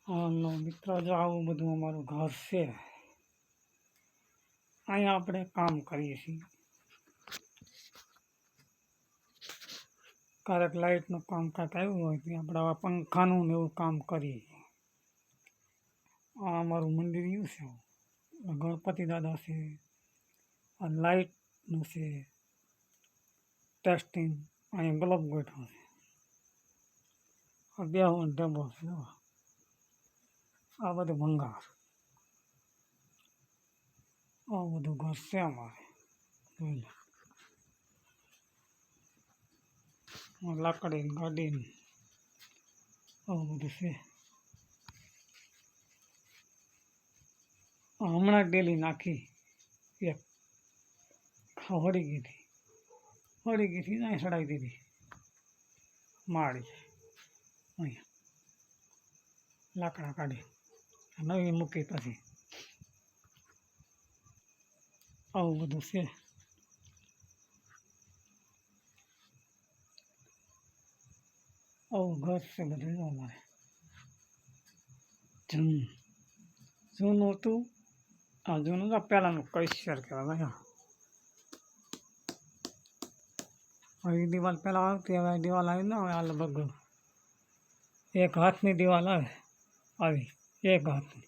હાલો મિત્રો, જો આવું બધું અમારું ઘર છે. અહીંયા આપણે કામ કરીએ છીએ. ક્યારેક લાઇટનું કામ કાંઈક આવ્યું હોય તો આપણે આવા પંખાનું ને એવું કામ કરીએ. આ અમારું મંદિર એવું છે. ગણપતિ દાદા છે, આ લાઇટનું છે, ટેસ્ટિંગ, અહીંયા ગ્લોબ ગોઠવો છે, આ બેહવાનો ટેબલ છે, આ બધું ભંગાર. આ બધું ઘર છે અમારે. જોઈ લો, લાકડી ગાડી આવું બધું છે. હમણાં ડેલી નાખી એક હળી ગઈ હતી ત્યાં ચડાવી દીધી માળી. અહીંયા લાકડા કાઢી નવી મૂકી પછી આવું બધું છે. આવું ઘર છે બધું અમારે. જૂનું હતું, આ જૂનું તો પહેલાંનું કૈશર કહેવાય. હવે દિવાલ પહેલાં આવતી, હવે દિવાલ આવી ના હવે આ લગભગ એક હાથની દિવાલ આવે આવી, એક હાથની.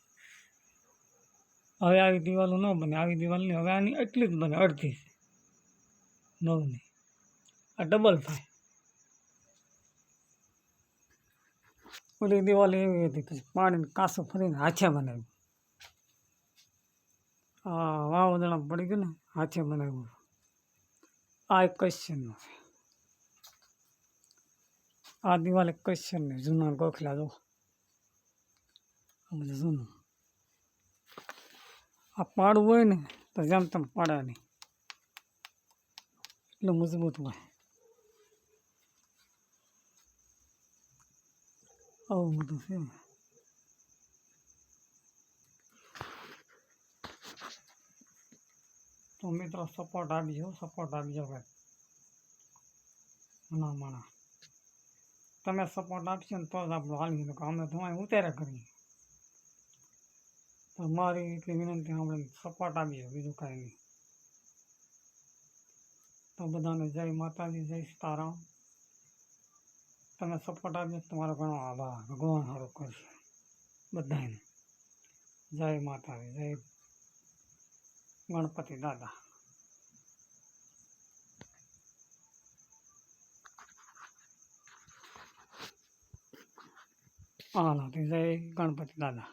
હવે આવી દિવાલો ન બને, આવી દિવાલ નહીં. હવે આની એટલી જ બને, અડધી નવની. આ ડબલ થાય. ઓલી દિવાલ એવી હતી, પછી પાણીને કાંસું ફરીને હાથે બનાવ્યું. આ વાવદણા પડી ગયું ને, હાથે બનાવ્યું. આ એક ક્વેશ્ચનનો છે. આ દિવાલ એક ક્વેશ્ચન ને જૂના ગોખલા જો બધું જૂનું. આ પાડવું હોય ને તો જેમ તેમ પડે નહીં, એટલું મજબૂત હોય. આવું બધું છે. તો મિત્રો સપોર્ટ આપજો ભાઈ. માણા તમે સપોર્ટ આપશો ને તો જ આપણું હાલી. તો અમે તો ઉતાર્યા કરીએ. તો મારી એટલી વિનંતી આપણે સપોર્ટ આપજો, બીજું કાંઈ નહીં. તો બધાને જય માતાજી, જય સીતારામ. તમે સપોર્ટ આપજો, તમારો ઘણો આભાર. ભગવાન સારું કરશે બધાને. જય માતાજી, જય ગણપતિ દાદા. હા, જય ગણપતિ દાદા.